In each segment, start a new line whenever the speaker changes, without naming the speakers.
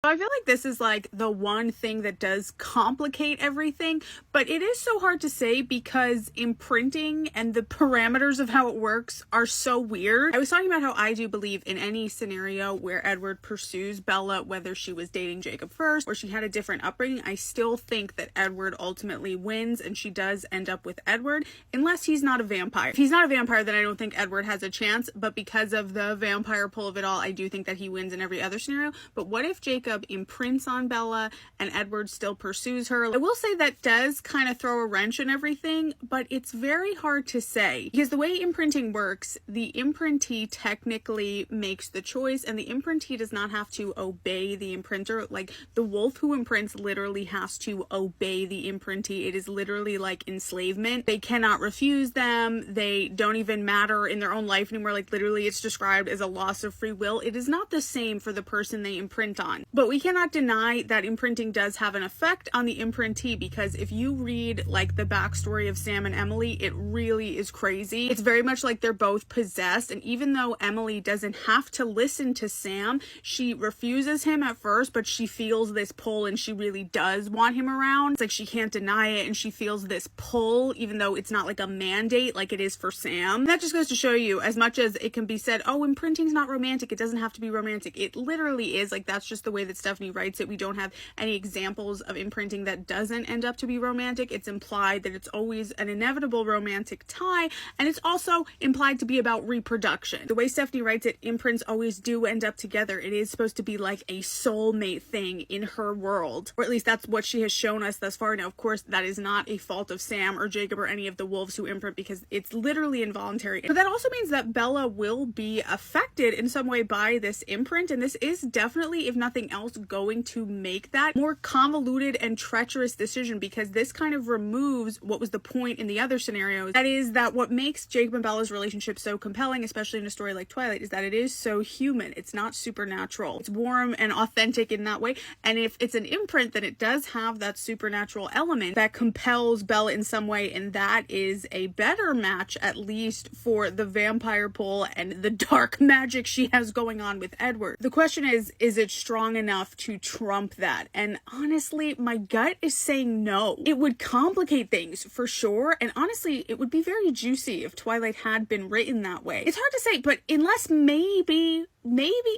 I feel like this is like the one thing that does complicate everything, but it is so hard to say because imprinting and the parameters of how it works are so weird. I was talking about how I do believe in any scenario where Edward pursues Bella, whether she was dating Jacob first or she had a different upbringing, I still think that Edward ultimately wins and she does end up with Edward, unless he's not a vampire. If he's not a vampire, then I don't think Edward has a chance, but because of the vampire pull of it all, I do think that he wins in every other scenario. But what if Jacob imprints on Bella and Edward still pursues her? I will say that does kind of throw a wrench in everything, but it's very hard to say because the way imprinting works, the imprintee technically makes the choice and the imprintee does not have to obey the imprinter. Like the wolf who imprints literally has to obey the imprintee. It is literally like enslavement. They cannot refuse them. They don't even matter in their own life anymore. Like literally it's described as a loss of free will. It is not the same for the person they imprint on. But we cannot deny that imprinting does have an effect on the imprintee, because if you read like the backstory of Sam and Emily, it really is crazy. It's very much like they're both possessed, and even though Emily doesn't have to listen to Sam, she refuses him at first, but she feels this pull and she really does want him around. It's like she can't deny it and she feels this pull even though it's not like a mandate like it is for Sam. That just goes to show you, as much as it can be said, oh, imprinting's not romantic, it doesn't have to be romantic, it literally is. Like that's just the way that Stephanie writes it. We don't have any examples of imprinting that doesn't end up to be romantic. It's implied that it's always an inevitable romantic tie, and it's also implied to be about reproduction. The way Stephanie writes it, imprints always do end up together. It is supposed to be like a soulmate thing in her world, or at least that's what she has shown us thus far. Now, of course, that is not a fault of Sam or Jacob or any of the wolves who imprint, because it's literally involuntary. But that also means that Bella will be affected in some way by this imprint, and this is definitely, if nothing else, going to make that more convoluted and treacherous decision, because this kind of removes what was the point in the other scenarios. That is that what makes Jacob and Bella's relationship so compelling, especially in a story like Twilight, is that it is so human. It's not supernatural. It's warm and authentic in that way. And if it's an imprint, then it does have that supernatural element that compels Bella in some way, and that is a better match, at least for the vampire pull and the dark magic she has going on with Edward. The question is it strong enough to trump that? And honestly, my gut is saying no. It would complicate things for sure, and honestly, it would be very juicy if Twilight had been written that way. It's hard to say, but unless maybe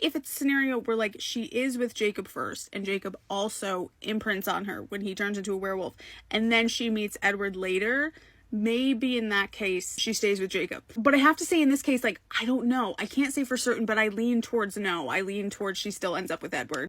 if it's a scenario where like she is with Jacob first and Jacob also imprints on her when he turns into a werewolf, and then she meets Edward later, maybe in that case she stays with Jacob. But I have to say in this case, like, I don't know. I can't say for certain, but I lean towards no. I lean towards she still ends up with Edward.